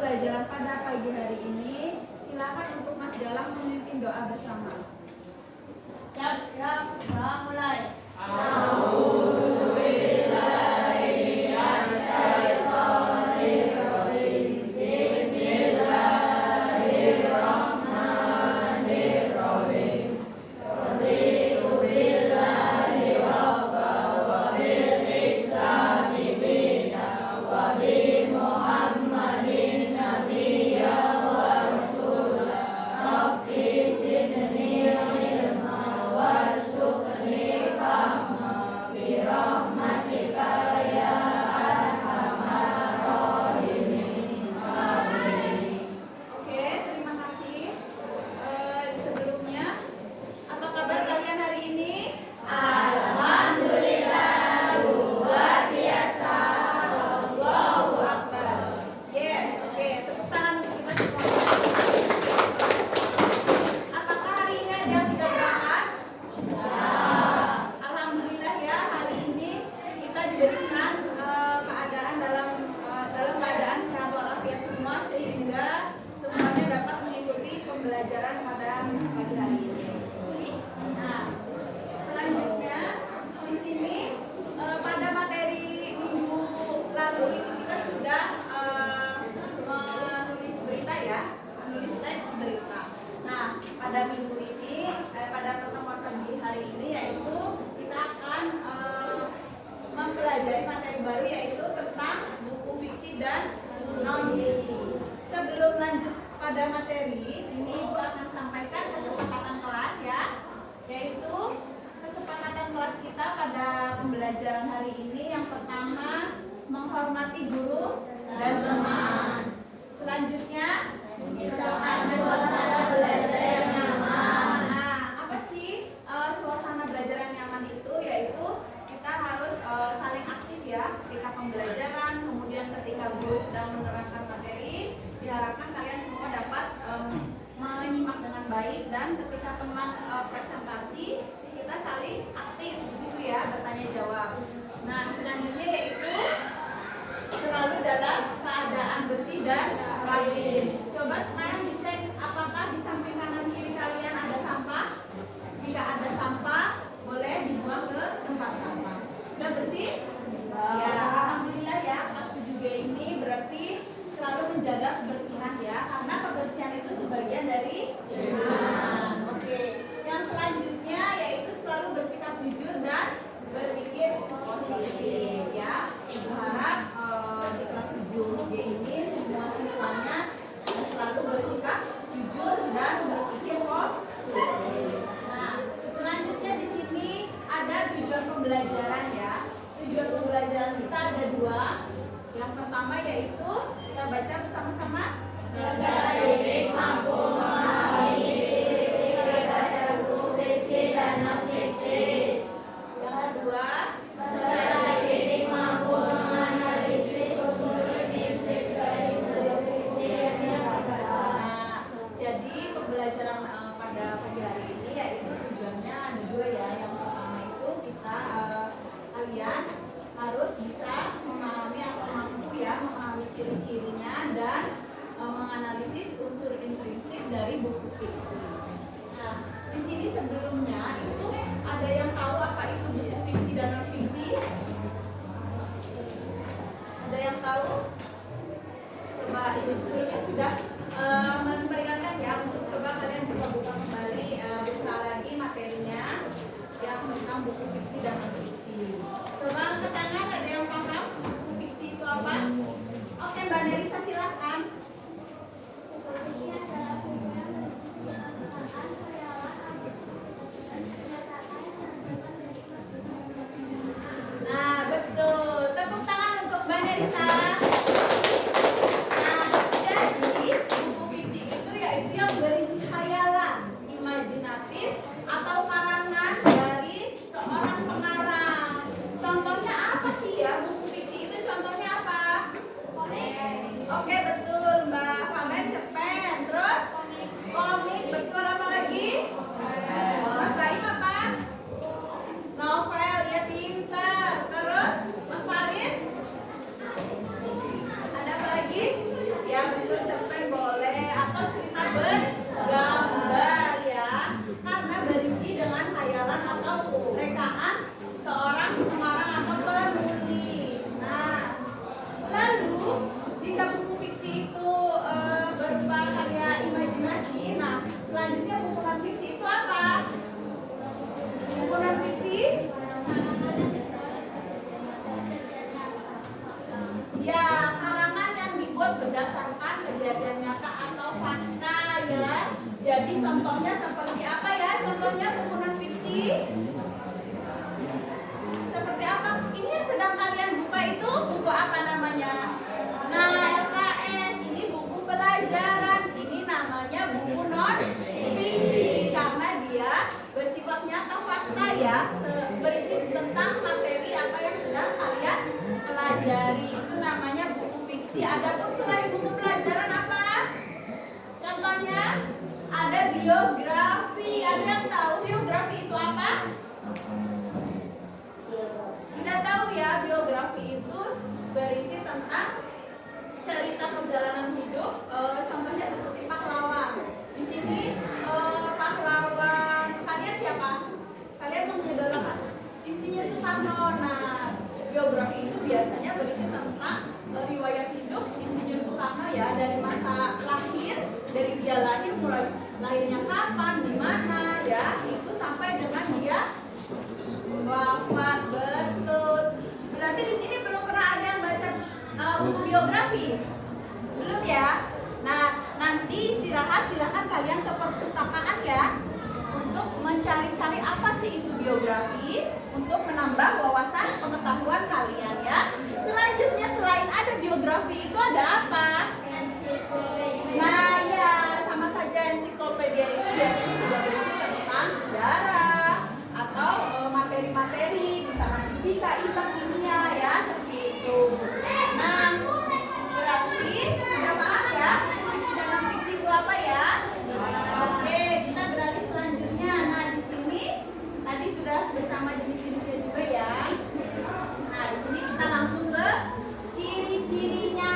pembelajaran pada pagi hari ini, silakan untuk Mas Galang memimpin doa bersama. Siap, doa mulai. Pembelajaran pada pagi hari ini. Nah, selanjutnya di sini pada materi minggu lalu itu kita sudah menulis berita ya, menulis teks berita. Nah, pada minggu ini, pada pertemuan pagi hari ini yaitu kita akan mempelajari materi baru yaitu tentang buku fiksi dan non fiksi. Sebelum lanjut pada materi, ini Ibu akan sampaikan kesepakatan kelas ya, yaitu kesepakatan kelas kita pada pembelajaran hari ini. Yang pertama, menghormati guru dan teman. Selanjutnya, menciptakan suasana belajar yang nyaman. Nah, apa sih suasana belajar yang nyaman itu? Yaitu kita harus saling aktif ya ketika pembelajaran, kemudian ketika guru sedang menerangkan materi, diharapkan kalian semua dapat menyimak dengan baik, dan ketika teman presentasi kita saling aktif di situ ya, bertanya jawab. Nah, selanjutnya yaitu selalu dalam keadaan bersih dan rapi. Coba sekarang dicek apakah di samping kanan kiri kalian ada sampah. Jika ada sampah, boleh dibuang ke tempat sampah. Sudah bersih? Ya, alhamdulillah ya. Kelas 7G ini berarti selalu menjaga kebersihan ya, karena kebersihan itu sebagian dari iman. Oke. Yang selanjutnya yaitu selalu bersikap jujur dan berpikir positif ya. Ibu harap di kelas 7G ini semua siswanya selalu bersikap jujur dan berpikir positif. Nah, selanjutnya di sini ada tujuan pembelajaran ya. Tujuan pembelajaran kita ada dua. Yang pertama yaitu kita baca bersama-sama. Secara didik mampu memahami isi daripada buku fiksi dan non fiksi. Yang kedua, secara didik mampu menganalisis unsur intrinsik dari buku fiksi yang dibaca. Nah, jadi pembelajaran pada pagi hari ini yaitu tujuannya ada dua ya. Yang pertama itu kita kalian harus bisa memahami atau mampu ya memahami ciri-cirinya dan menganalisis unsur intrinsik dari buku fiksi. Nah, di sini sebelumnya itu ada yang tahu apa itu buku fiksi dan non fiksi? Ada yang tahu? Coba Ibu sebelumnya sudah memperingatkan ya untuk coba kalian buka-buka kembali, buka lagi materinya yang tentang buku fiksi dan non fiksi. Coba angkat tangan, ada yang paham buku fiksi itu apa? Oke, Mbak Nerisa silakan. Nah, betul. Tepuk tangan untuk Mbak Nerisa. Nah, jadi buku fiksi itu yaitu yang berisi khayalan, imajinatif, atau karangan dari seorang pengarang. Contohnya apa sih ya buku fiksi itu? Contohnya apa? Oke, Nah, selanjutnya buku non fiksi itu apa? Buku non fiksi? Ya, karangan yang dibuat berdasarkan kejadian nyata atau fakta ya. Jadi contohnya seperti apa ya? Contohnya buku non fiksi seperti apa? Ini yang sedang kalian buka itu buku apa namanya? Nah, LKS ini buku pelajaran. Ini namanya buku non fiksi karena dia bersifat nyata fakta ya, berisi tentang materi apa yang sedang kalian pelajari. Itu namanya buku fiksi. Adapun selain buku pelajaran apa? Contohnya ada biografi. Ada yang tahu biografi itu apa? Tidak tahu ya, biografi itu berisi tentang cerita perjalanan hidup. Contohnya seperti pahlawan. Di sini pahlawan kalian siapa? Kalian mengidolakan Insinyur Soekarno. Nah, biografi itu biasanya berisi tentang riwayat hidup Insinyur Soekarno ya, dari masa lahir, dari dia lahir, mulai lahirnya kapan, di mana ya, itu sampai dengan dia wafat. Betul. Berarti di sini belum pernah ada yang baca buku biografi? Belum ya? Nah, nanti istirahat silahkan kalian ke perpustakaan ya untuk mencari-cari apa sih itu biografi untuk menambah wawasan pengetahuan kalian ya. Selanjutnya selain ada biografi itu ada apa? Nah ya, sama saja ensiklopedia itu biasanya juga berisi tentang sejarah atau materi-materi misalkan fisika, IPA, kimia ya, seperti itu. Nah, berarti sudah paham ya fiksi dan non fiksi itu apa ya? Oke, kita beralih selanjutnya. Nah, di sini tadi sudah bersama jenis-jenisnya juga ya. Nah, di sini kita langsung ke ciri-cirinya.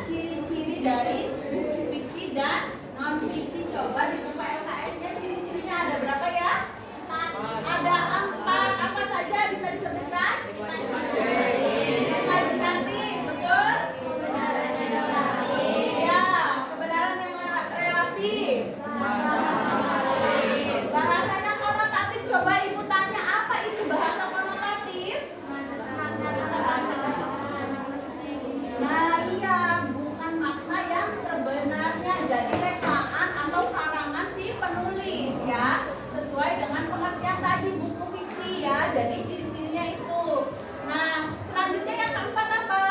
Ciri-ciri dari buku fiksi dan non fiksi. Coba dibuka LKS-nya, ciri-cirinya ada berapa ya? Ada 4. Apa saja bisa disebutkan? Imajinatif, betul? Ya, kebenaran yang relatif. Bahasanya konotatif. Coba ibu tanya, apa itu bahasa konotatif? Nah iya, bukan makna yang sebenarnya. Jadi rekaan atau karangan si penulis ya, sesuai dengan pengertian tadi buku fiksi ya. Jadi ciri-cirinya itu. Nah, selanjutnya yang keempat apa?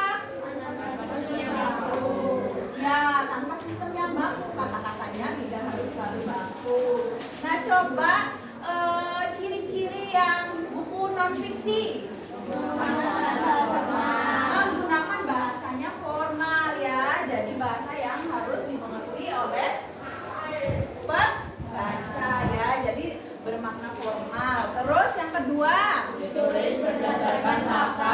Ya, tanpa sistem yang baku. Kata-katanya tidak harus selalu baku. Nah, coba ciri-ciri yang buku non fiksi. Menggunakan bahasanya formal ya. Jadi bahasa yang harus dimengerti oleh pembaca ya. Jadi bermakna formal. Terus yang kedua, Ditulis berdasarkan fakta.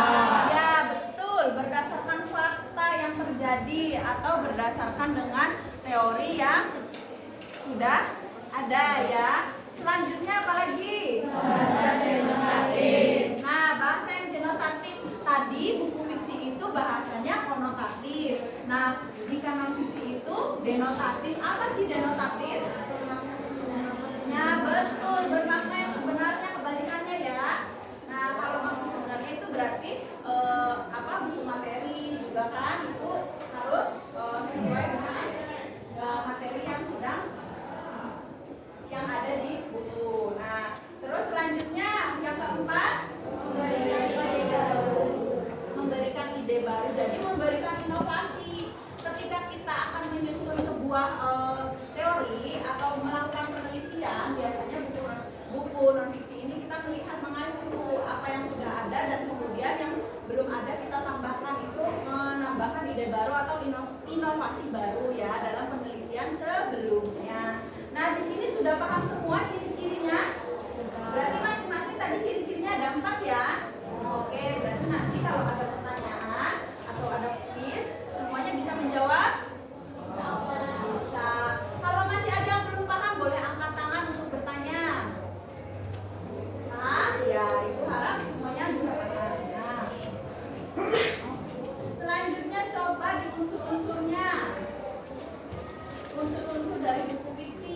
ya betul, berdasarkan fakta yang terjadi atau berdasarkan dengan teori yang sudah ada ya. Selanjutnya apa lagi? Bahasa denotatif. Nah, bahasa yang denotatif tadi buku fiksi itu bahasanya konotatif. Nah, jika non fiksi itu denotatif. Apa sih denotatif? Ya betul, bermakna yang sebenarnya, kebalikannya ya. Nah, kalau makna sebenarnya itu berarti buku materi juga kan itu harus sesuai dengan materi yang sedang yang ada di buku. Nah, terus selanjutnya yang keempat, memberikan ide baru. Jadi memberikan inovasi. Ketika kita akan menyusun sebuah teori atau melakukan penelitian, biasanya buku non fiksi ini kita melihat mengacu apa yang sudah ada dan kemudian yang belum ada kita tambahkan, itu menambahkan ide baru atau inovasi baru ya dalam penelitian sebelumnya. Nah, di sini sudah paham semua ciri-cirinya? Berarti masing-masing tadi ciri-cirinya ada 4 ya. Oke, berarti nanti kalau ada pertanyaan atau ada quiz, semuanya bisa menjawab? Bisa. Kalau masih ada yang belum paham, boleh angkat tangan untuk bertanya. Paham? Ya, Ibu harap semuanya bisa paham. Nah, selanjutnya coba di unsur-unsurnya. Unsur-unsur dari buku fiksi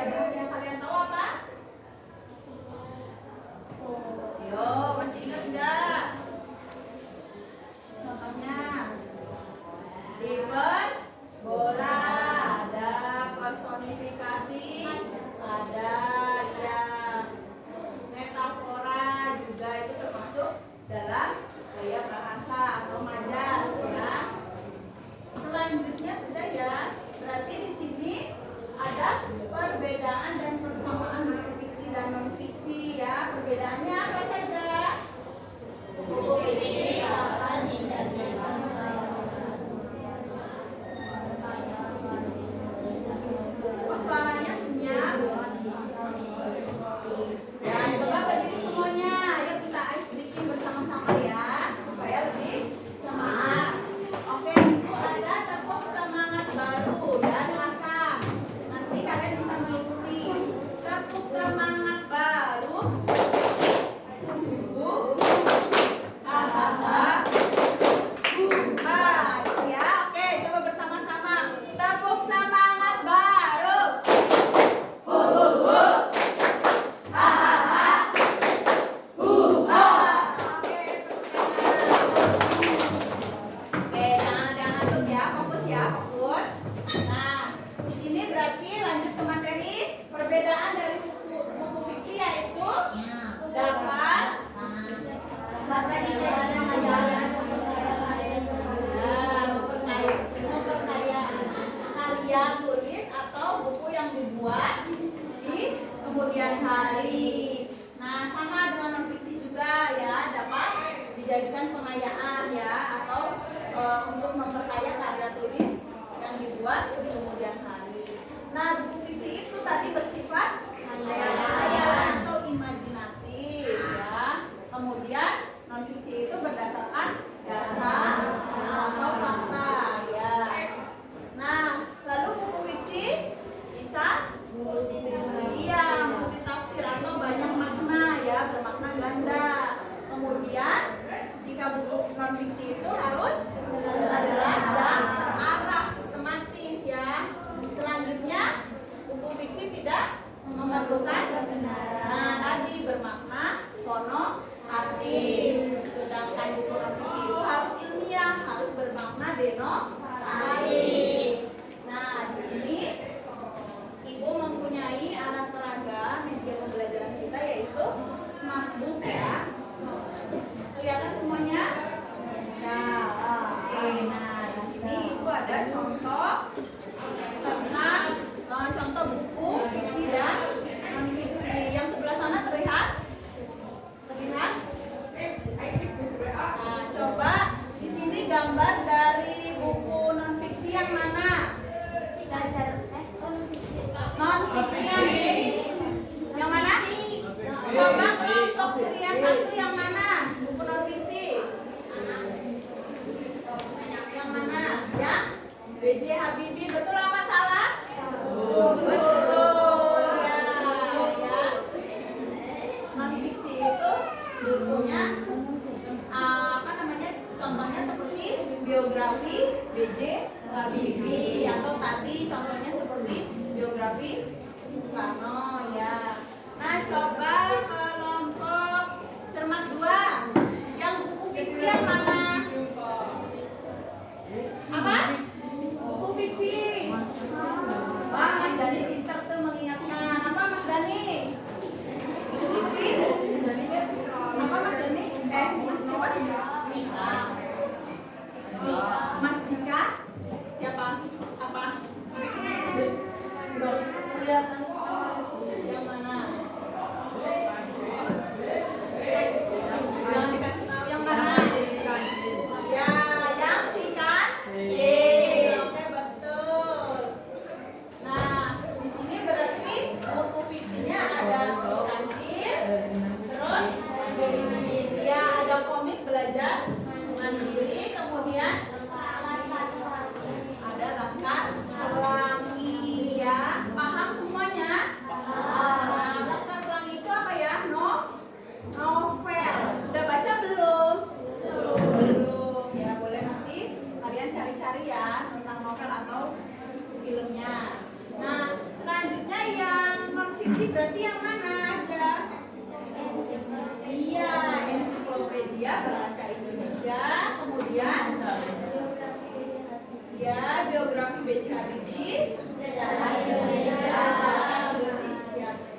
budaya bahasa yang kalian tahu apa? Yo, masih ingat nggak? Contohnya lipat bola, ada personifikasi, ada ya metafora juga, itu termasuk dalam gaya bahasa atau majas ya. Selanjutnya sudah ya, berarti di sini ada perbedaan dan persamaan buku fiksi dan non fiksi ya. Perbedaannya apa saja? Buku fiksi dapat dijadikan Suaranya senyap. Ya, coba berdiri semuanya. Ayo kita ice breaking bersama-sama ya, supaya lebih semangat. Oke, itu ada tepuk semangat baru ya, dengarkan. Nanti kalian bisa mengikuti. Tepuk semangat baru. Hahaha. Itu ya. Oke, coba bersama-sama. Tepuk semangat baru. Oke, jangan ngantuk ya, fokus ya, fokus. Nah, di sini berarti lanjut ke materi perbedaan dari buku fiksi, yaitu dapat memperkaya karya tulis atau buku yang dibuat di kemudian hari. Nah, sama dengan non fiksi juga ya, dapat dijadikan pengayaan ya, atau untuk memperkaya karya tulis yang dibuat di kemudian hari. Nah, buku fiksi itu tadi bersifat khayalan atau imajinatif ya. Kemudian non fiksi itu berdasarkan data atau fakta ya. Nah, lalu buku fiksi bisa multitafsir atau banyak makna ya, bermakna ganda. Kemudian jika buku non fiksi itu harus jelas dan terarah, sistematis ya. Selanjutnya buku fiksi tidak memerlukan tadi bermakna konotatif. Sedangkan buku non fiksi itu harus ilmiah, harus bermakna denotatif. Nah, di sini Ibu mempunyai alat peraga media pembelajaran kita, yaitu smartbook ya. Kelihatan semuanya? Nah, oke. Nah, di sini Ibu ada contoh tentang contoh buku fiksi dan non fiksi. Yang sebelah sana terlihat? Terlihat? Nah, coba di sini gambar dari buku non fiksi yang mana? Non fiksi. Yang mana? Coba kelompok ceria 1 yang mana? Buku non fiksi. Yang mana? Yang B.J. Habibie. Betul apa salah? Betul ya. Non fiksi itu bukunya contohnya seperti biografi B.J. Habibie, atau tadi contohnya seperti biografi Soekarno ya. Nah, coba kelompok cermat 2 yang buku fiksi yang mana? Apa? Buku fiksi. Wah, Mas Dani pinter tuh mengingatkan. Apa Mas Dani? Buku fiksi? Apa Mas Dani? Mas siapa? Mas Dika? Siapa? Apa? Belum kelihatan. Yang mana? Jangan dikasih tahu yang mana. Ya, yang singkat. Oke, betul. Nah, di sini berarti buku fiksinya ada si kancil, terus dia ada komik belajar mandiri, kemudian ada Laskar Pelangi ya. Paham semuanya? Fisik berarti yang mana aja? Iya, ensiklopedia bahasa Indonesia. Kemudian ya, biografi B.J. Habibie. Sejarah Indonesia.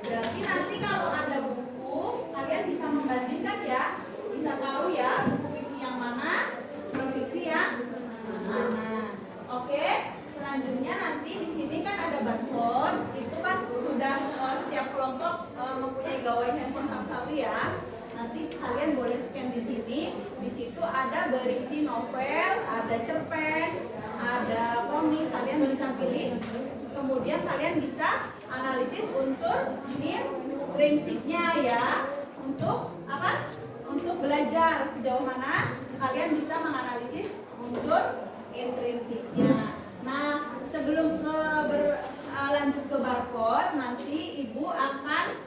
Berarti nanti kalau ada buku, kalian bisa membandingkan ya, bisa tahu ya buku fiksi yang mana, non fiksi yang mana. Oke, selanjutnya nanti di sini kan ada barcode. Itu kan sudah setiap kelompok mempunyai gawai handphone satu-satu ya. Nanti kalian boleh scan di sini. Di situ ada berisi novel, ada cerpen, ada komik. Kalian bisa pilih. Kemudian kalian bisa analisis unsur intrinsiknya ya. Untuk apa? Untuk belajar sejauh mana kalian bisa menganalisis unsur intrinsiknya. Nah, sebelum lanjut ke barcode, nanti ibu akan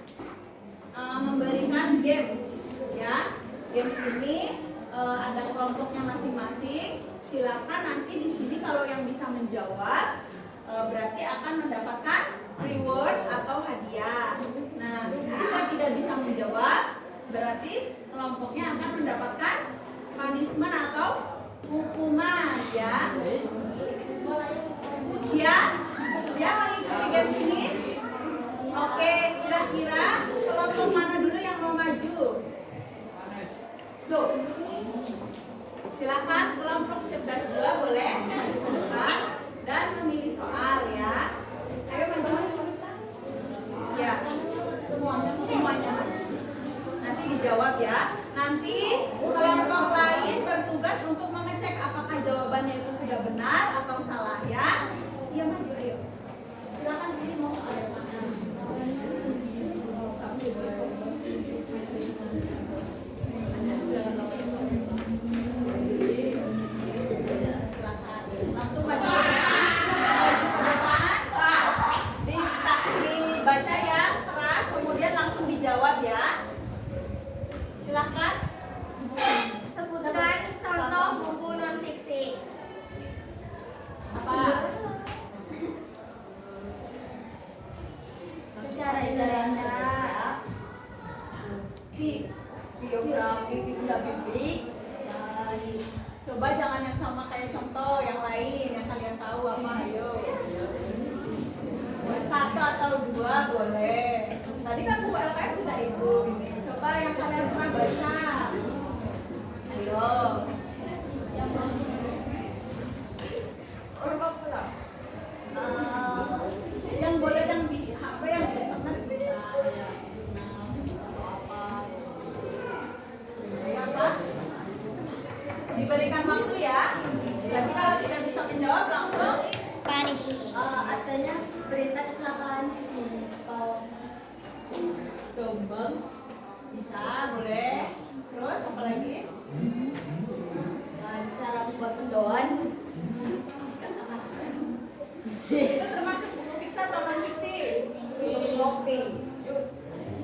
memberikan games ya. Games ini ada kelompoknya masing-masing. Silakan nanti di sini kalau yang bisa menjawab berarti akan mendapatkan reward atau hadiah. Nah, jika tidak bisa menjawab berarti kelompoknya akan mendapatkan punishment atau hukuman ya. Siap? Siap mengikuti games ini? Oke, kira-kira kelompok mana dulu yang mau maju? Tuh. Silakan kelompok cerdas 2 boleh membuka dan memilih soal ya. Ayo maju. Ya. Semuanya maju. Nanti dijawab ya. Nanti kelompok lain bertugas untuk mengecek apakah jawabannya itu sudah benar atau salah ya. Iya maju ayo. Silakan pilih mau soal yang mana. Langsung maju ke depan. Dibaca ya keras, kemudian langsung dijawab ya. Silahkan. Sebutkan contoh buku non fiksi. Apa? Sejarah Indonesia. Biografi B.J. Habibie. Coba jangan yang sama kayak contoh yang lain yang kalian tahu apa, ayo. Satu atau dua boleh. Tadi kan buku LKS sudah itu, ini. Coba yang kalian pernah baca. Ayo. Yang boleh yang di HP yang di internet bisa. Atau apa? Ya apa? Diberikan waktu ya. Jadi kalau tidak bisa menjawab langsung Punish. Artinya berita kecelakaan di Jombang. Bisa, boleh. Terus apa lagi? cara membuat mendoan. Itu termasuk buku fiksi atau non fiksi? Kopi.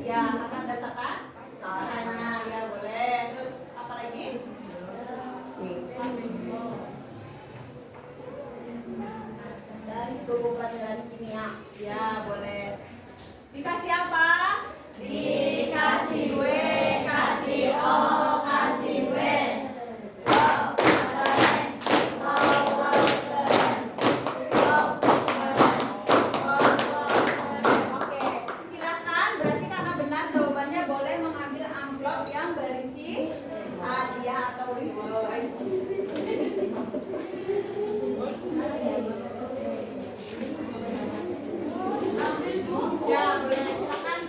Ya, akan datakan. Caranya ya boleh. Terus apa lagi? Dari buku pelajaran kimia. Ya, boleh. Dikasih apa? Dikasih W, kasih O, kasih W. Oke, silakan. Berarti karena benar jawabannya boleh mengambil amplop yang berisi hadiah atau reward. Ya, boleh silakan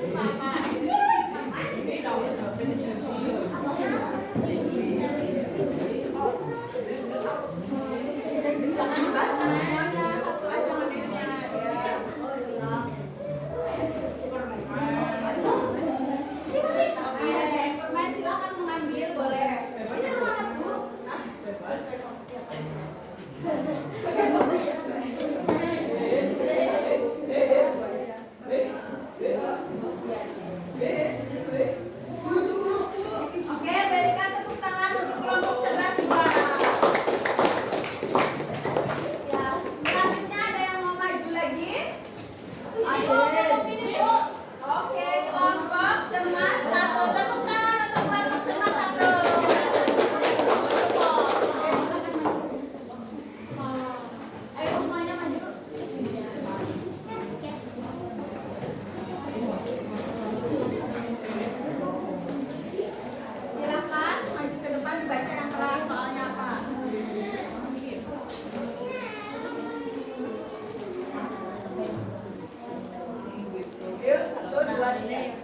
3.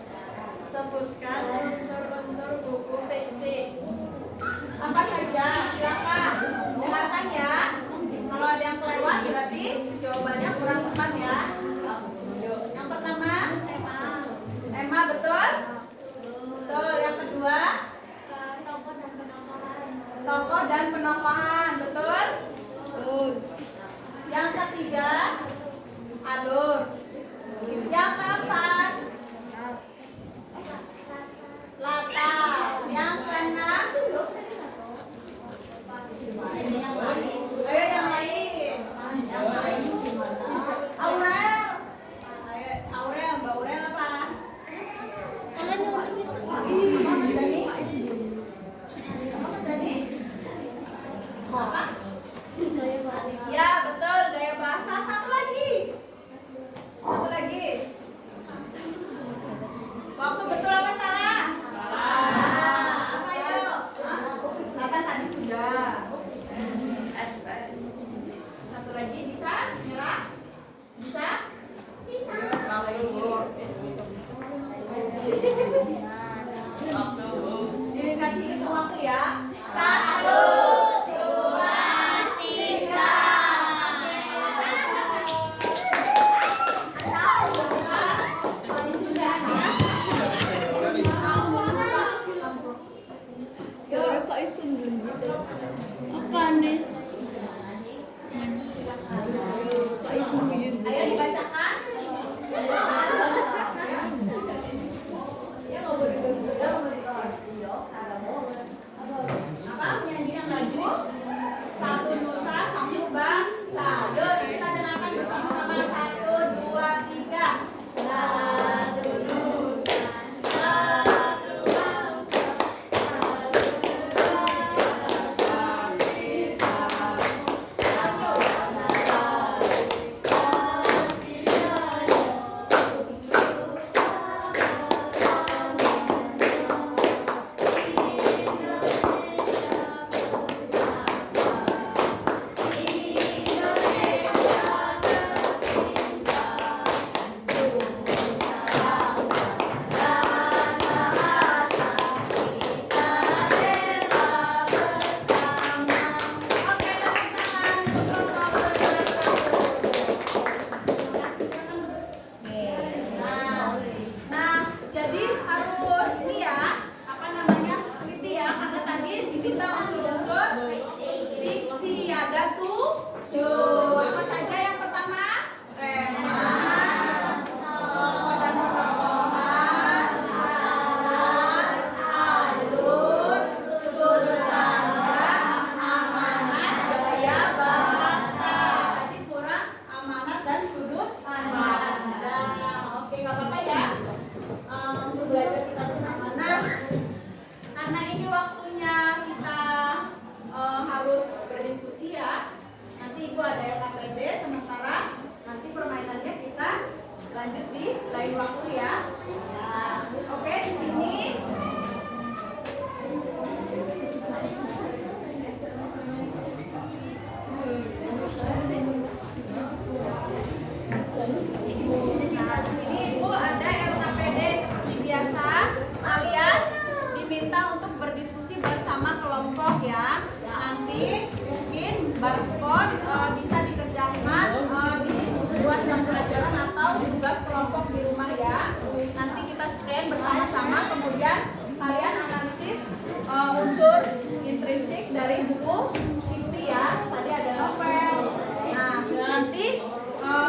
Sebutkan unsur-unsur buku fiksi. Apa saja? Silakan. Dengarkan ya. Kalau ada yang kelewat berarti jawabannya kurang tepat ya. Yuk, yang pertama tema, betul? Betul. Yang kedua tokoh dan penokohan, betul? Yang ketiga alur. Yang keempat latar. Yang keenam ayo yang lain. Aurel. Ayo, Aurel, Mbak Aurel apa? Dani? Apa tadi? Apa? Ya betul, gaya bahasa. Satu lagi. Satu lagi. Waktu betul apa salah? Apa itu? Selatan tadi sudah. Satu lagi bisa? Nyerah? Bisa? Bisa. Dikasih hitung waktu ya. 1, 2, 3. Ayo dibacakan. Apa? Menyanyikan lagu Satu Nusa Satu Bangsa. Yuk kita dengarkan bersama-sama. 1, 2, 3. Satu Nusa Satu Bangsa. Nah, jadi harus ini ya, apa namanya, teliti ya, karena tadi diminta unsur-unsur fiksi. Ada tujuh. Apa saja yang pertama? Tema, tokoh dan penokohan, latar, alur, sudut pandang, amanat, gaya bahasa. Tadi kurang amanat dan sudut pandang. Oke, nggak apa-apa ya. Untuk belajar kita bersama. Nah, karena ini waktunya kita harus berdiskusi ya. Nanti Ibu ada LKPD, sementara nanti permainannya kita lanjut di lain waktu ya. Nah, oke, di sini Ibu ada LKPD seperti biasa. Kalian diminta untuk berdiskusi bersama kelompok ya. Nanti mungkin barcode bisa dikerjakan dibuat jam pelajaran atau tugas kelompok di rumah ya. Nanti kita scan bersama-sama, kemudian kalian analisis unsur intrinsik dari buku fiksi ya. Tadi ada novel. Nah, nanti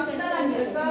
kita lanjut ke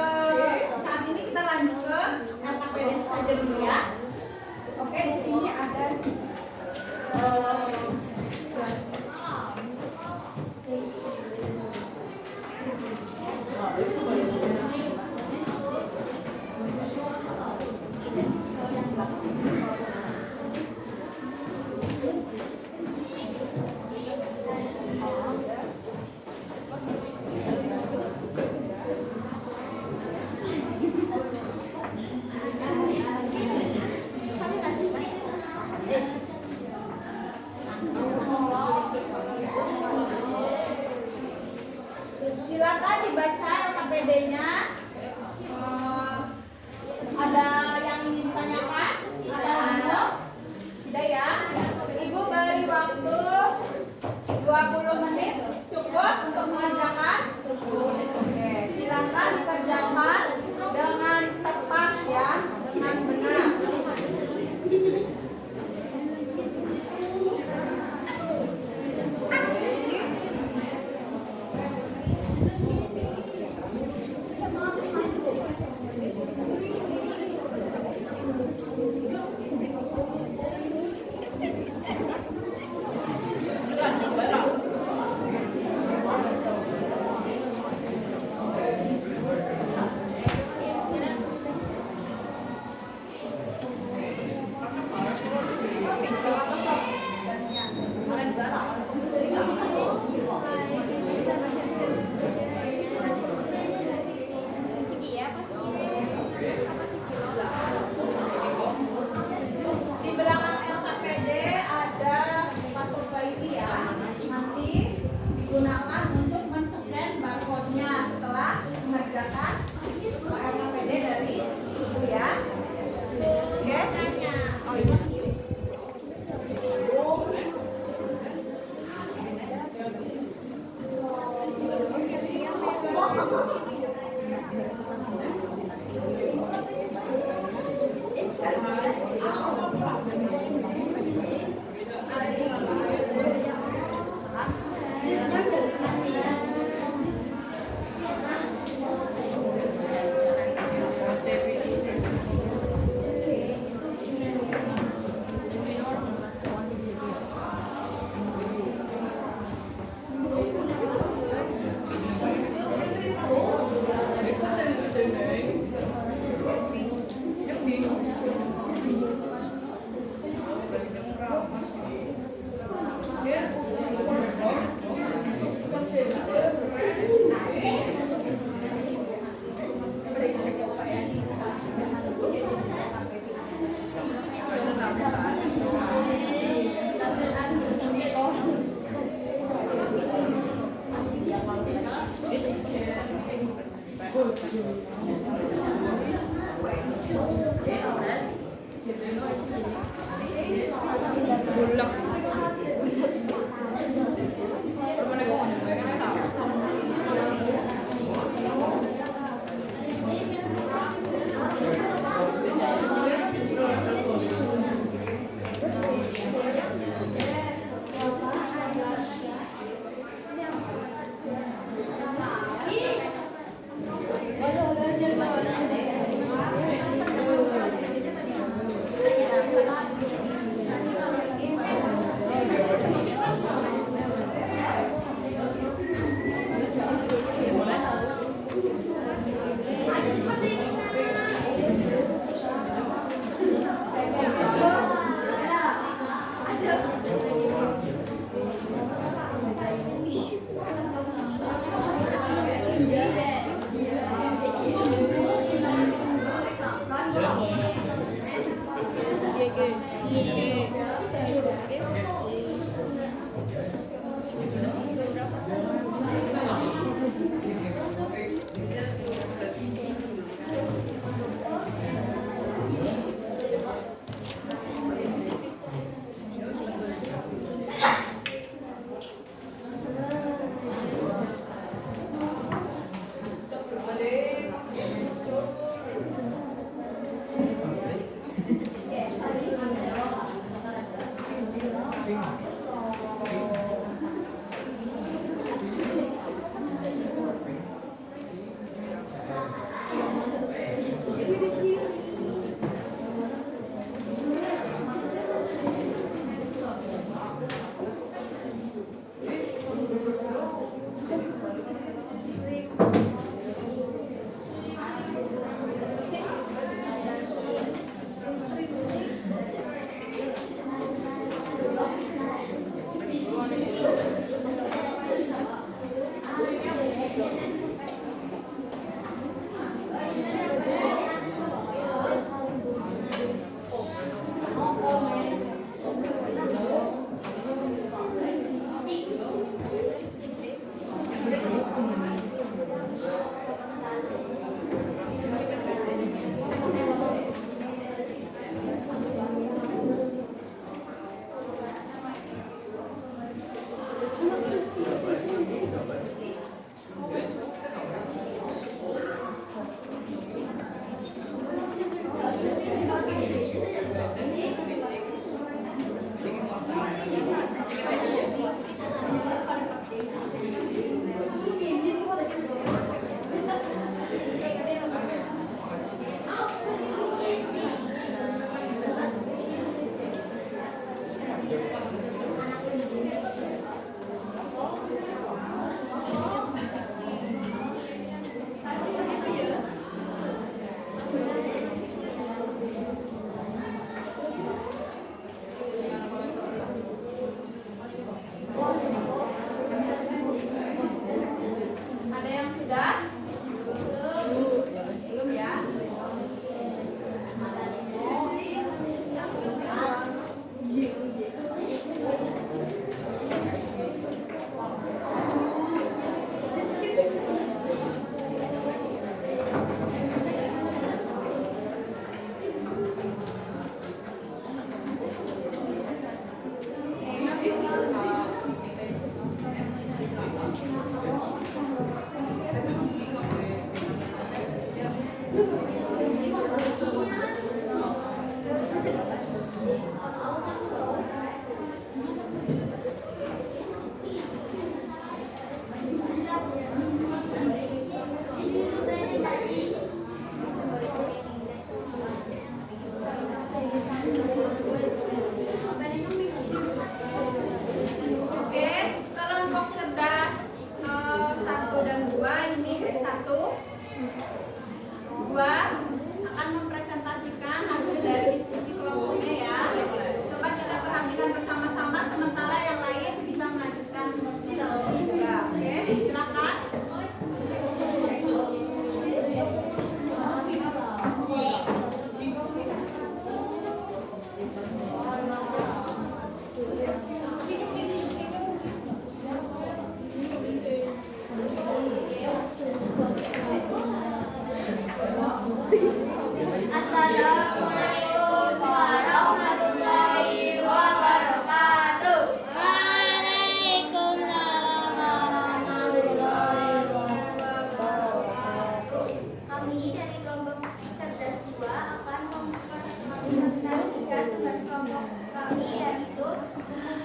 merumuskan tugas kelompok kami yaitu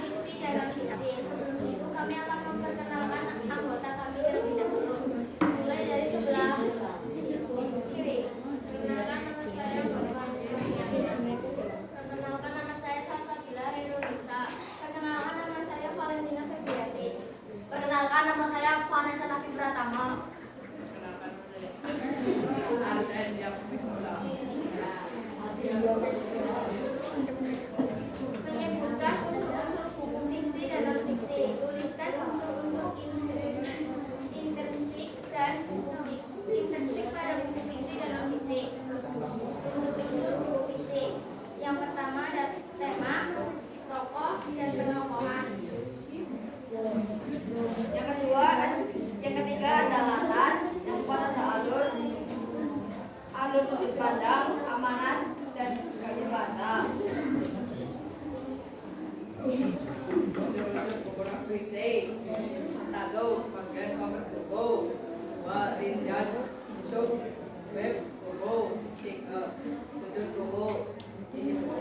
fiksi dan non-fiksi. Sebelum itu kami akan memperkenalkan anggota kami terlebih dahulu. Mulai dari sebelah kiri. Perkenalkan nama saya Perkenalkan nama saya Salsabila Indonesia. Perkenalkan nama saya Valentina Febriati. Perkenalkan nama saya Vanessa Nafi Pratama. Menyebutkan unsur-unsur buku fiksi dan non-fiksi. Tuliskan unsur-unsur intrinsik dan intrinsik pada buku fiksi dan non-fiksi. Unsur buku fiksi. Yang pertama ada tema, tokoh, dan penokohan. Yang ketiga ada latar, yang keempat ada alur sudut pandang, amanat, dan gaya bahasa. Satu, bagian kamar buku. Dua, rincian, sub, web, buku. Tiga, sudut buku. Ini buku.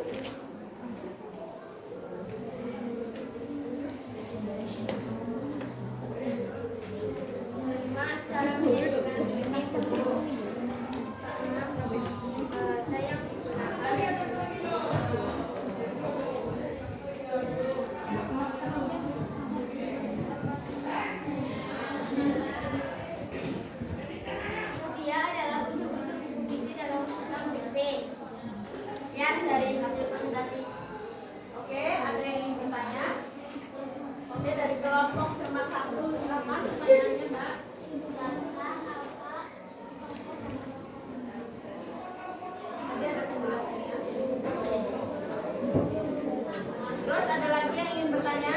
Kelima, cara menyebutkan isi buku. Keenam, bahasa yang digunakan. Dia adalah unsur-unsur buku fiksi dan non-fiksi. Sekian dari hasil presentasi. Oke, ada yang ingin bertanya? Oke, dari kelompok cermat 1 silakan pertanyaannya, Mbak. Tadi ada penjelasannya. Terus ada lagi yang ingin bertanya?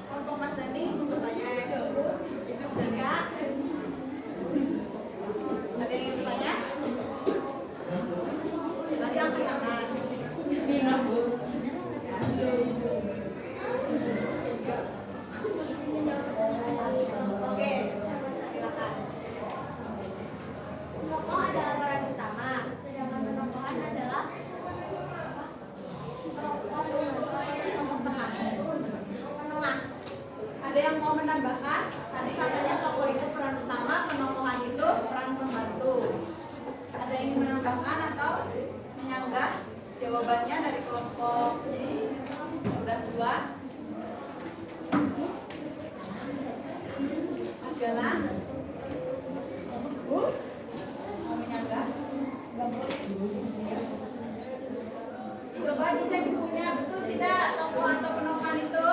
Kelompok Mas Dani ingin bertanya. Itu Dika. Ada yang ingin bertanya? Tadi angkat tangan. Bingung, Bu. Oke, silakan. Tokoh adalah peran utama, sedangkan penokohan adalah tokoh tengah. Penengah. Ada yang mau menambahkan? Tadi katanya tokoh itu peran utama, penokohan itu peran pembantu. Ada yang ingin menambahkan atau menyanggah jawabannya dari kelompok 11-2? Mas Gana? Mau menyanggah? Coba dicek bukunya, betul tidak tokoh atau penokohan itu?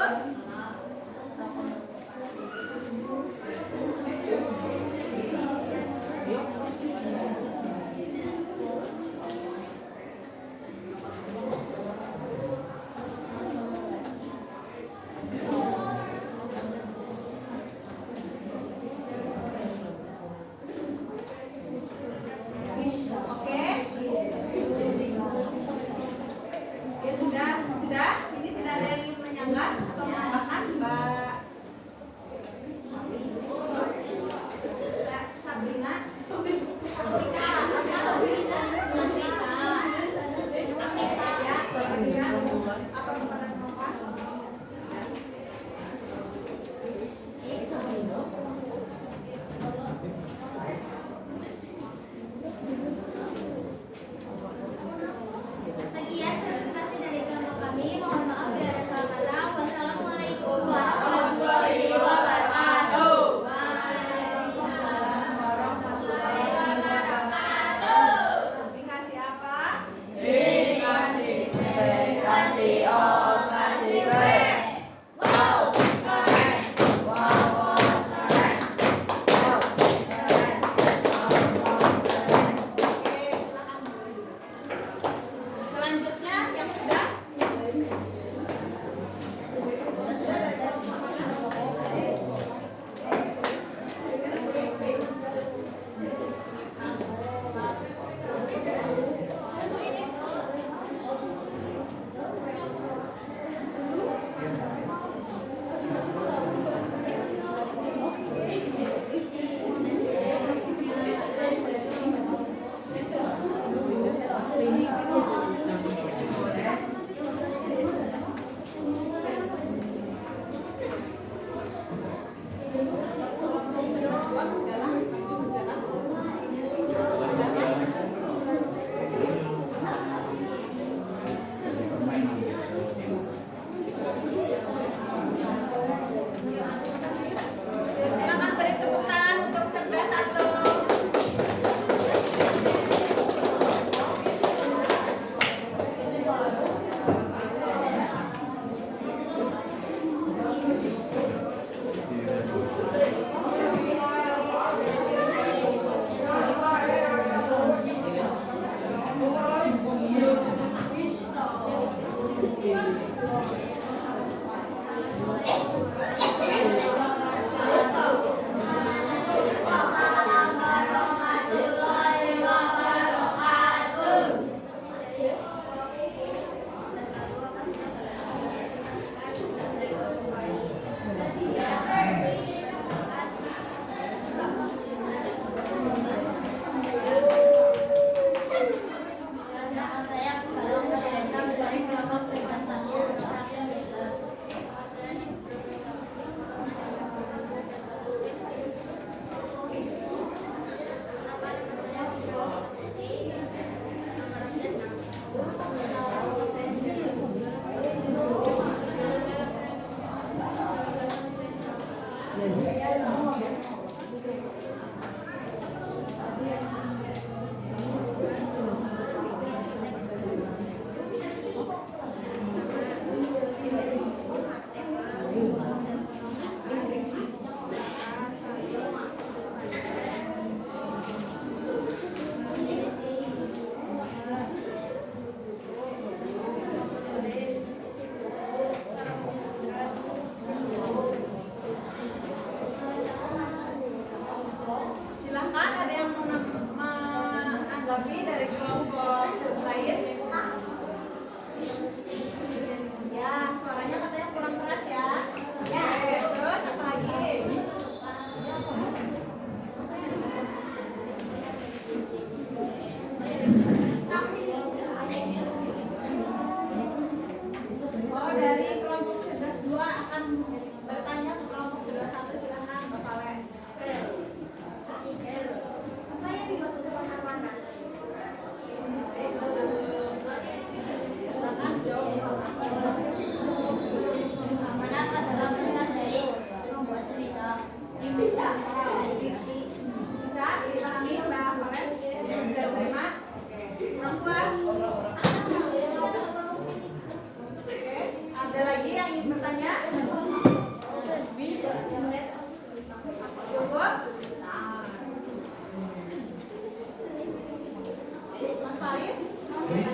Aku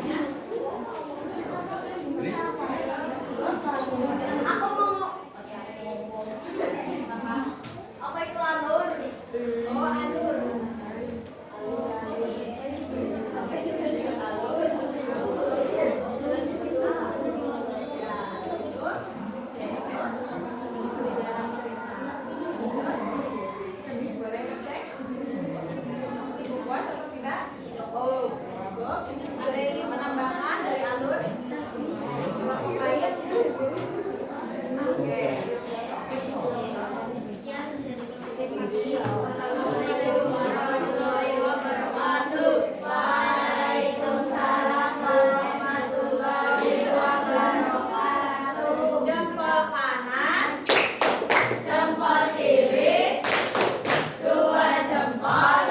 mau. Apa itu alur? Oh, alur. Apa itu alur? Boleh dicek? Ibu puas atau tidak? Oh. Cukup. Ada yang ingin menambahkan dari alur? Kelompok lain? Oke. Assalamualaikum warahmatullahi wabarakatuh. Waalaikumsalam warahmatullahi wabarakatuh. Jempol kanan, Jempol kiri, dua jempol,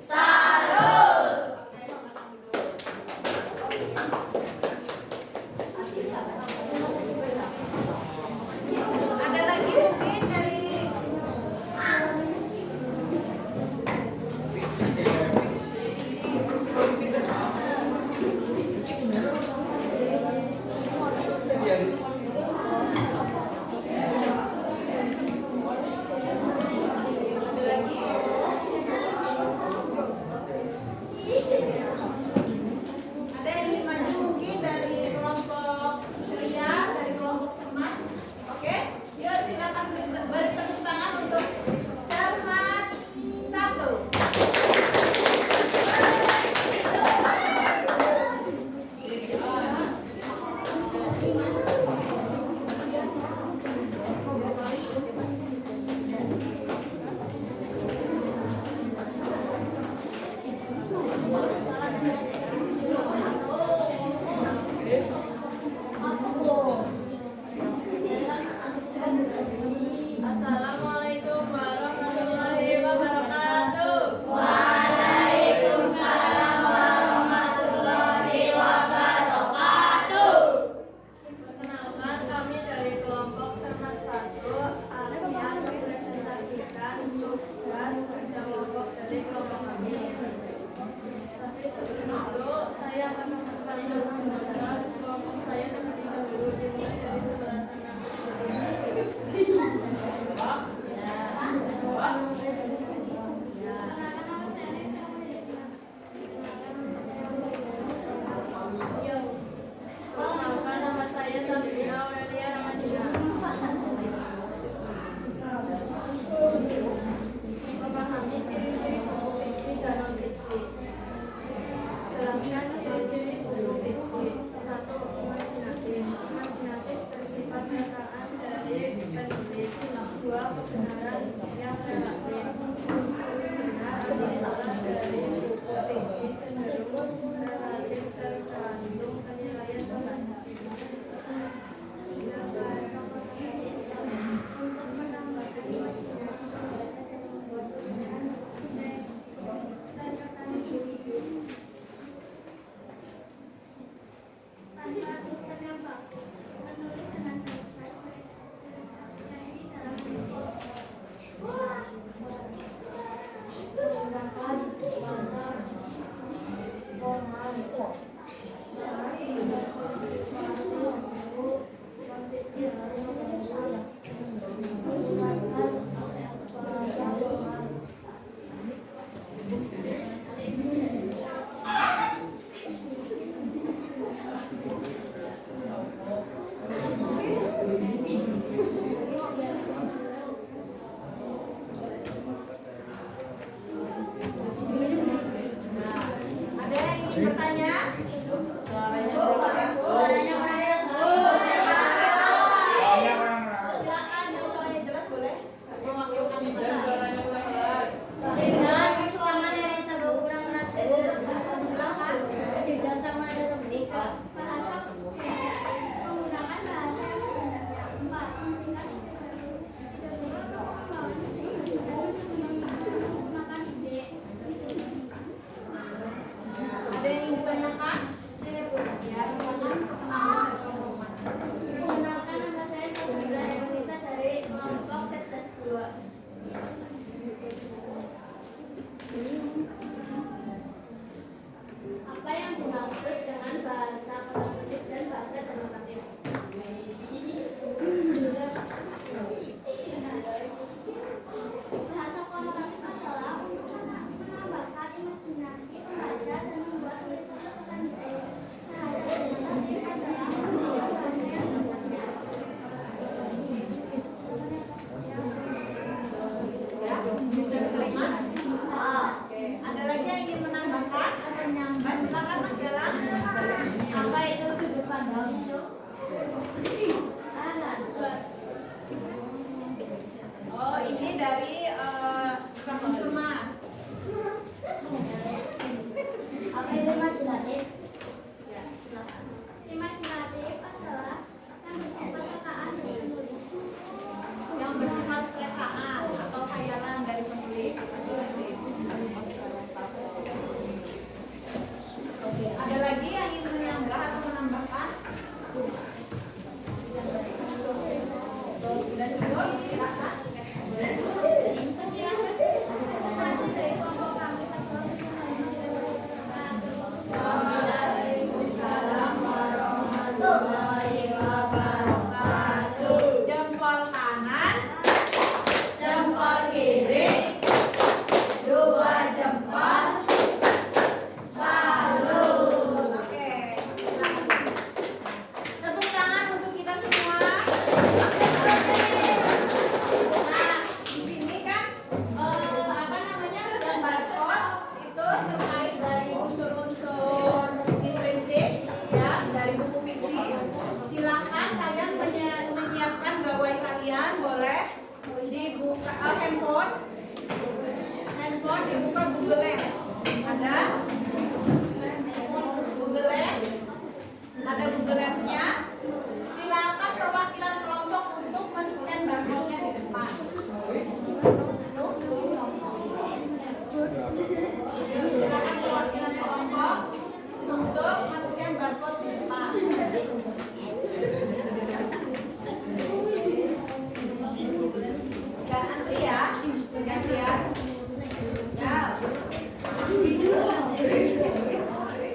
salut. ada lagi mungkin dari ada lagi? Ada yang ingin maju mungkin dari kelompok ceria, dari kelompok cermat? Oke, yuk silakan beri tepuk tangan untuk cermat 1. Assalamualaikum warahmatullahi wabarakatuh. Waalaikumsalam warahmatullahi wabarakatuh. Perkenalkan, kami dari kelompok Cermat 1 akan mempresentasikan tugas kerja kelompok dari kelompok kami. Tapi sebelum itu, saya akan memperkenalkan kelompok saya terlebih dahulu, dimulai dari sebelah sana. Perkenalkan, nama saya Sabrina Aurelia Ramadina. Memahami ciri-ciri buku fiksi dan non-fiksi. Jelaskan ciri-ciri buku fiksi. 1. Imajinatif. Imajinatif bersifat perasaan dari penulis. 2. Kebenaran yang relatif. Benar atau salah dari buku fiksi cenderung relatif tergantung penilaian pembaca. 吗？ Imajinatif. Ya, silakan. Imajinatif adalah yang bersifat rekaan dari penulis. Yang bersifat rekaan atau khayalan dari penulis. Oke, ada lagi yang ingin menambah atau menambahkan? Dan juga silakan. Presentasi dari kelompok kami tertulis Jempol kanan, jempol kiri, dua jempol, salut. Oke. Tepuk tangan untuk kita semua. Nah, di sini kan apa namanya gambar barcode itu terkait dari unsur-unsur intrinsik ya dari buku fiksi. Silakan kalian menyiapkan gawai kalian, boleh dibuka handphone dibuka Google Lens. Ada Google Lens, ada Google Lens-nya. Silakan perwakilan kelompok untuk men-scan barcode-nya di depan. Silakan perwakilan kelompok untuk men-scan barcode di depan. Jangan antri ya, ganti ya. Scan boleh.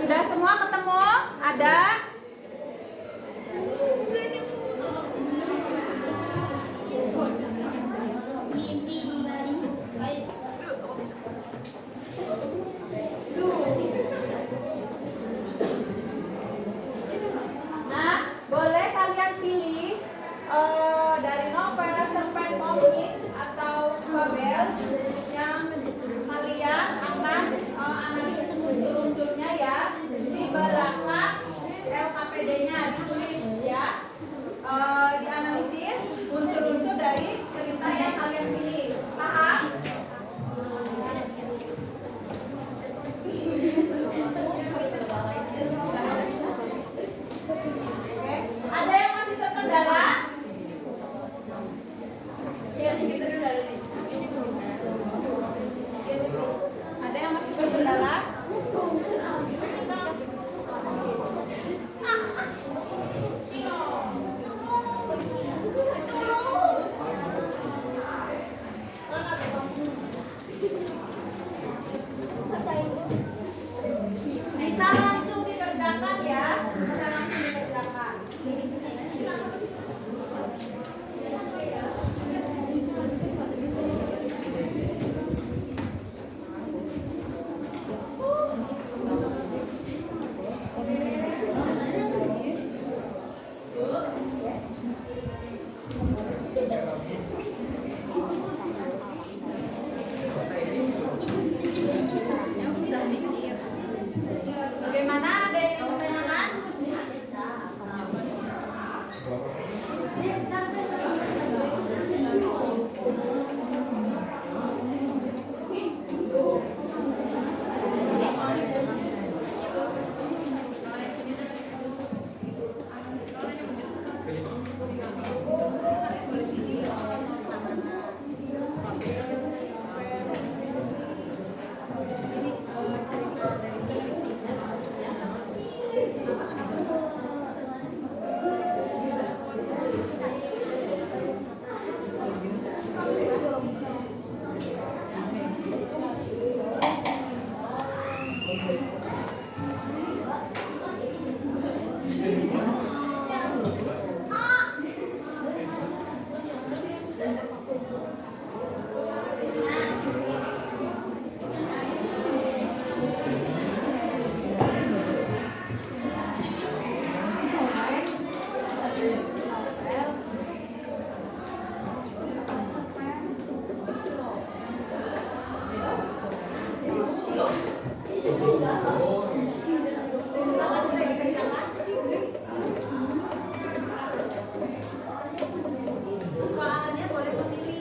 Sudah semua ketemu? Ada? mimpi di balik Nah, boleh kalian pilih dari novel, cerpen, komik, atau fabel yang kalian akan analisis unsur-unsurnya ya. Di belakang LKPD-nya ditulis ya. Dianalisis unsur-unsur dari cerita yang kalian pilih. Paham? Oke. Ada yang masih terkendala? Ya, kita dulu dari ini. Semangat kita dikerjakan. Soalannya boleh memilih.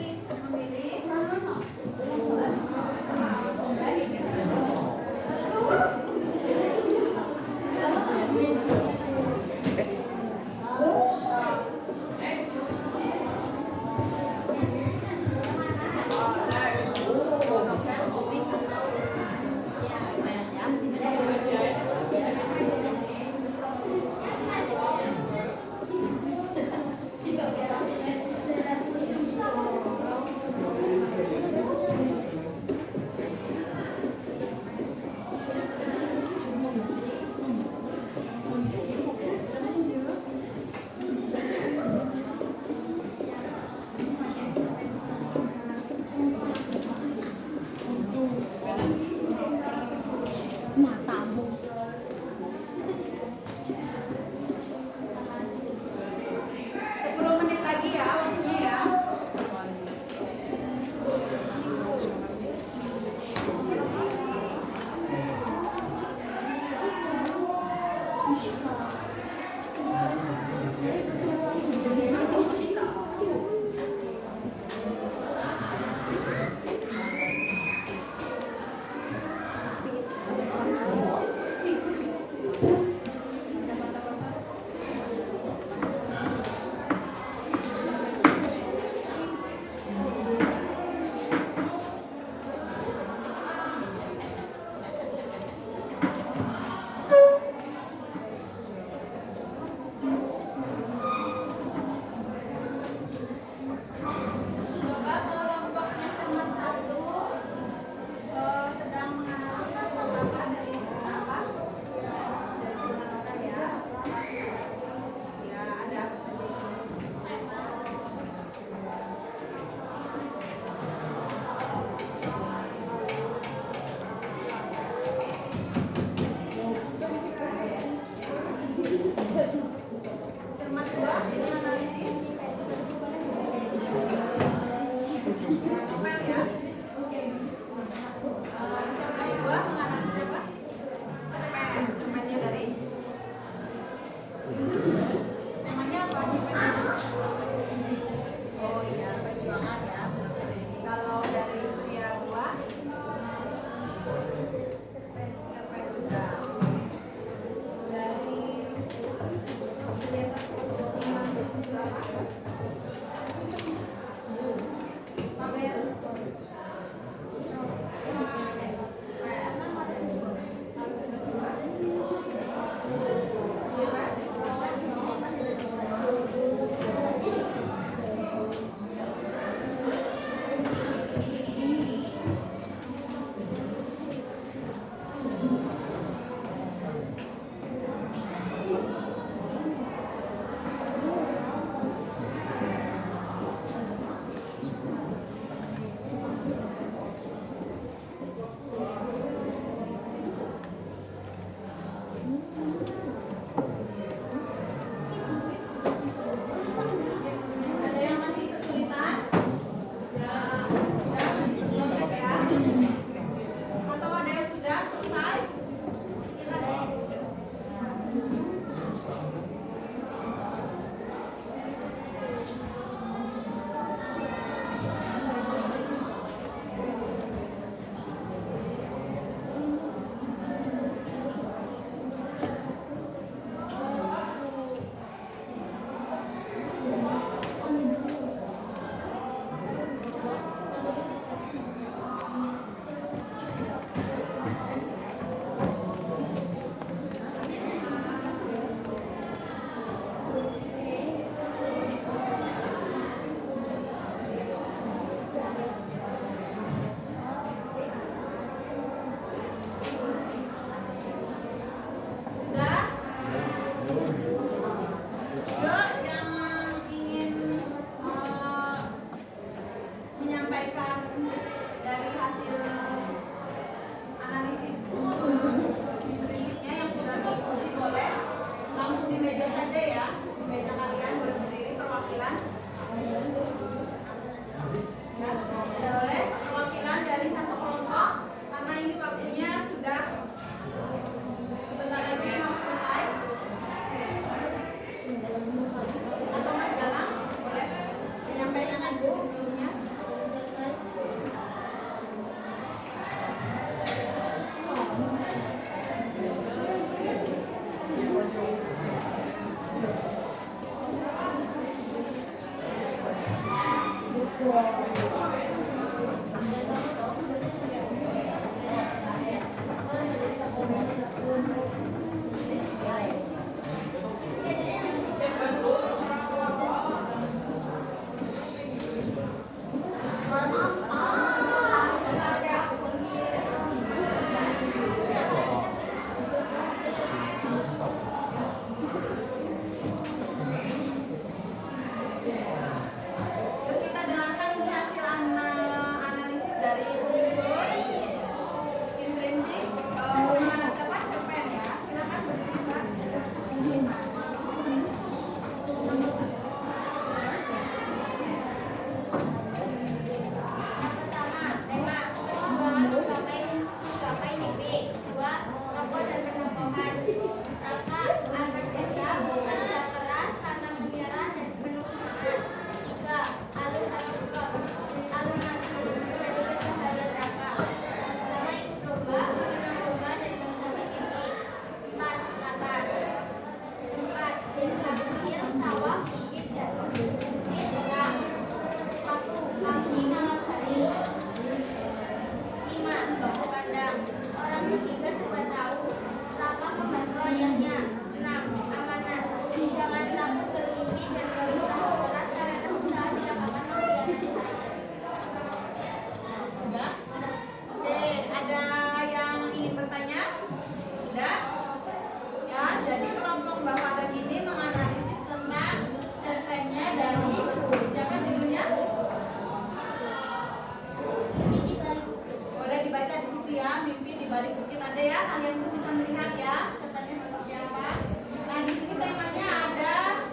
balik bukit ada ya, kalian tuh bisa melihat ya tempatnya seperti apa. Nah di sini temanya ada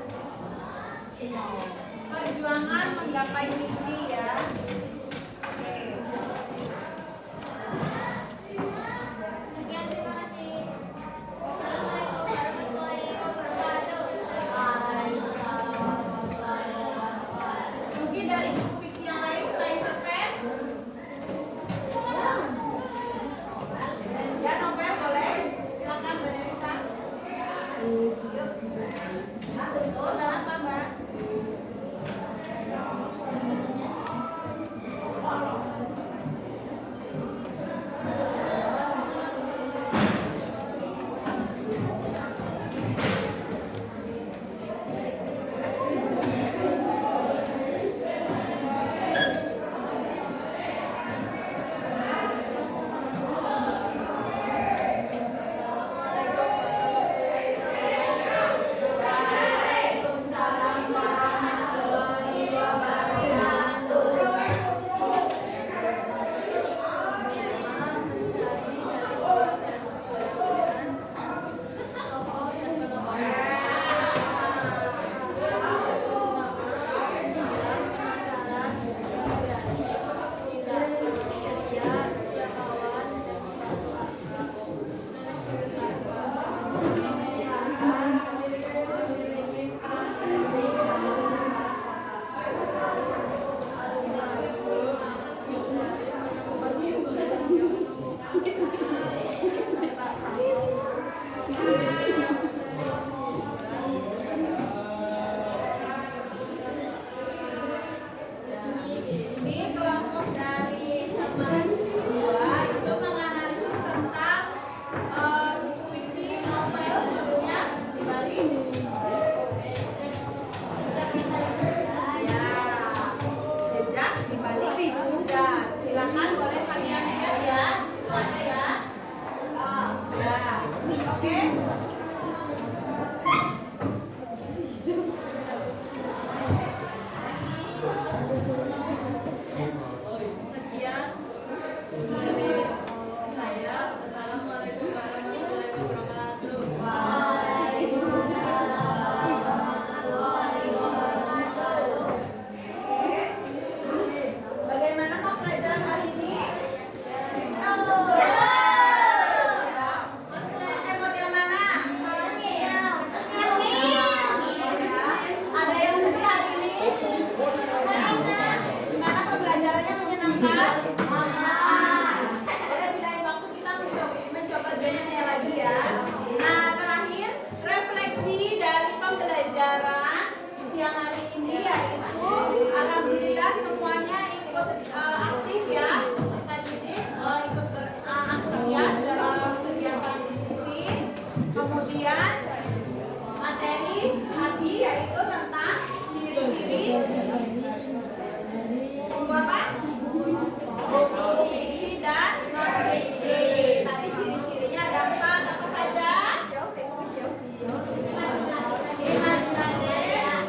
perjuangan menggapai mimpi ya. Oke. Sekian, terima kasih. Assalamualaikum warahmatullahi wabarakatuh. Mungkin dari buku fiksi yang lain selain cerpen? Ya novel boleh. Silakan Mbak Nerissa. Novel apa Mbak? Ini kelompok dari teman dua itu menganalisis tentang buku fiksi novel judulnya di Bali. Ya, jejak di balik hujan. Silakan boleh kalian lihat ya, di situ ada ya. Ya, oke. Sekian dari saya. Assalamualaikum warahmatullahi wabarakatuh. Oke. Bagaimana kok pelajaran hari ini? Emot yang mana? Ada yang sedih hari ini? Gimana pembelajarannya menyenangkan? Boleh di lain waktu kita mencoba gamesnya lagi ya. Nah terakhir refleksi dari pembelajaran siang hari ini yaitu alhamdulillah semuanya ikut aktif ya, peserta didik ikut berantusias dalam kegiatan diskusi. Kemudian materi tadi yaitu tentang ciri-ciri buku apa? Buku fiksi dan non fiksi. Tadi ciri-cirinya ada 4 apa saja? Imajinatif,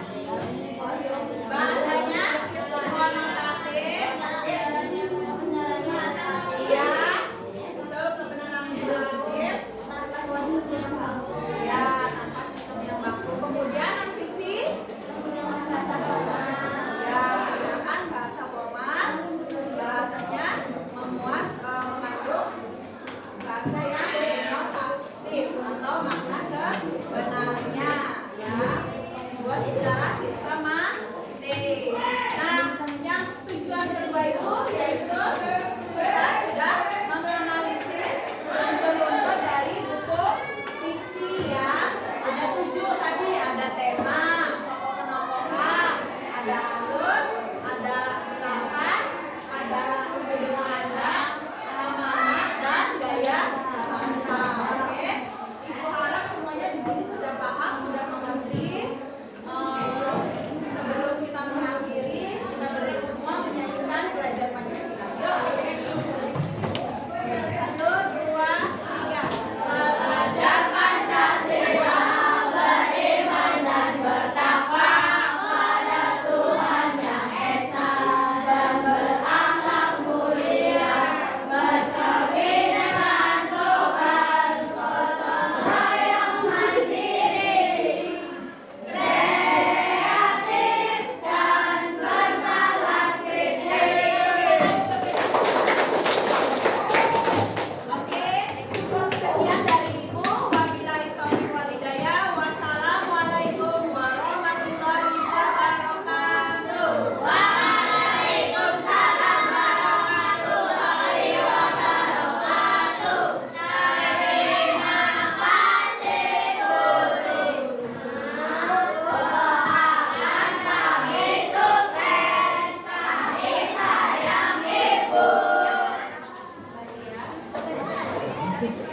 bahasanya konotatif, ya, betul kebenaran relatif, ya, tanpa sistem yang baku. Kemudian non fiksi, ya, menggunakan bahasa formal, bahasanya mengandung bahasa yang denotatif atau makna sebenarnya ya, buat bicara sistematik. Nah, yang tujuan kedua itu yaitu kita sudah menganalisis unsur-unsur dari buku fiksi ya. Ada 7 tadi, ada tema, tokoh-penokohan, ada alur, ada gerakan, ada sudut pandang, amanat dan gaya bahasa. Oke, Ibu harap semuanya di sini sudah paham, sudah mengerti. Sebelum kita mengakhiri, kita beri semua menyanyikan pelajaran Adik.